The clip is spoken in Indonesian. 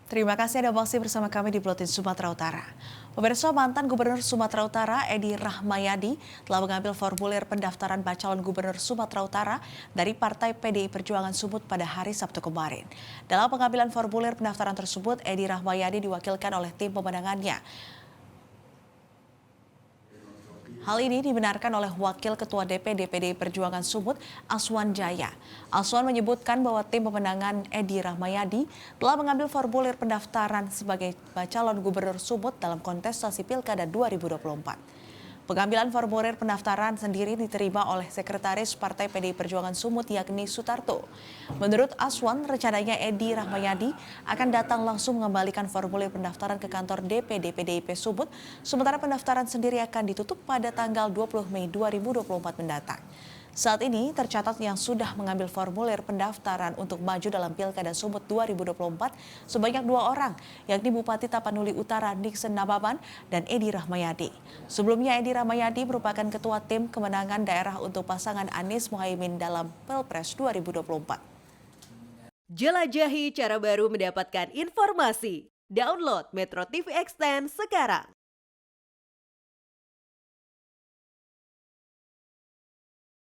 Terima kasih Anda masih bersama kami di Buletin Sumatera Utara. Pemirsa, mantan Gubernur Sumatera Utara Edi Rahmayadi telah mengambil formulir pendaftaran calon Gubernur Sumatera Utara dari Partai PDI Perjuangan Sumut pada hari Sabtu kemarin. Dalam pengambilan formulir pendaftaran tersebut, Edi Rahmayadi diwakilkan oleh tim pemenangannya. Hal ini dibenarkan oleh Wakil Ketua DPD PDI Perjuangan Sumut, Aswan Jaya. Aswan menyebutkan bahwa tim pemenangan Edi Rahmayadi telah mengambil formulir pendaftaran sebagai calon gubernur Sumut dalam kontestasi Pilkada 2024. Pengambilan formulir pendaftaran sendiri diterima oleh Sekretaris Partai PDI Perjuangan Sumut yakni Sutarto. Menurut Aswan, rencananya Edi Rahmayadi akan datang langsung mengembalikan formulir pendaftaran ke kantor DPD PDIP Sumut, sementara pendaftaran sendiri akan ditutup pada tanggal 20 Mei 2024 mendatang. Saat ini tercatat yang sudah mengambil formulir pendaftaran untuk maju dalam Pilkada Sumut 2024 sebanyak 2 orang, yakni Bupati Tapanuli Utara Nixon Nababan dan Edi Rahmayadi. Sebelumnya Edi Rahmayadi merupakan ketua tim kemenangan daerah untuk pasangan Anies Mohaimin dalam Pilpres 2024. Jelajahi cara baru mendapatkan informasi. Download Metro TV Extend sekarang.